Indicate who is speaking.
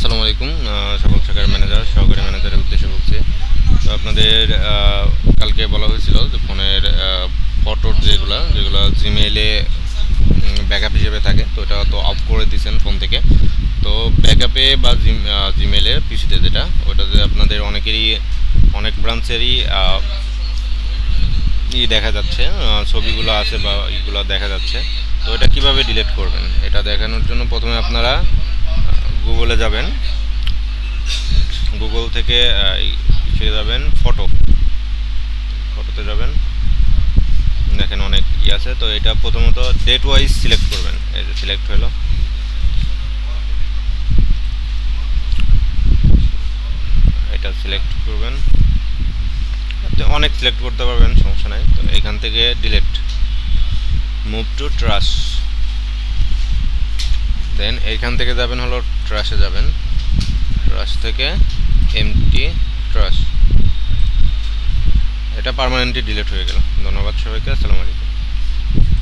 Speaker 1: আসসালামু আলাইকুম। সকল শাখার ম্যানেজার, সহকারী ম্যানেজারের উদ্দেশ্যে বলছি। তো আপনাদের কালকে বলা হয়েছিল যে ফোনের ফটোর যেগুলো যেগুলো জিমেইলে ব্যাকআপ হিসেবে থাকে, তো এটা তো অফ করে দিয়েছেন ফোন থেকে। তো ব্যাকআপে বা জিমেইলে পিসিতে যেটা, ওটাতে আপনাদের অনেকেরই অনেক ব্রাঞ্চেরই দেখা যাচ্ছে, ছবিগুলো আছে বা এইগুলো দেখা যাচ্ছে। তো এটা কিভাবে ডিলিট করবেন এটা দেখানোর জন্য প্রথমে আপনারা গুগলে যাবেন। গুগল থেকে ইসে যাবেন, ফটোতে যাবেন। দেখেন অনেক আছে, তো এটা প্রথমত ডেট ওয়াইজ সিলেক্ট করবেন। এই যে সিলেক্ট হলো, এটা সিলেক্ট করবেন। আপনি অনেক সিলেক্ট করতে পারবেন, সমস্যা নাই। তো এখান থেকে ডিলিট, মুভ টু ট্রাশ, দেন এইখান থেকে যাবেন হলো ট্রাশে যাবেন। ট্রাশ থেকে এমটি ট্রাশ, এটা পার্মানেন্টলি ডিলিট হয়ে গেল। ধন্যবাদ সবাইকে, আসসালামু আলাইকুম।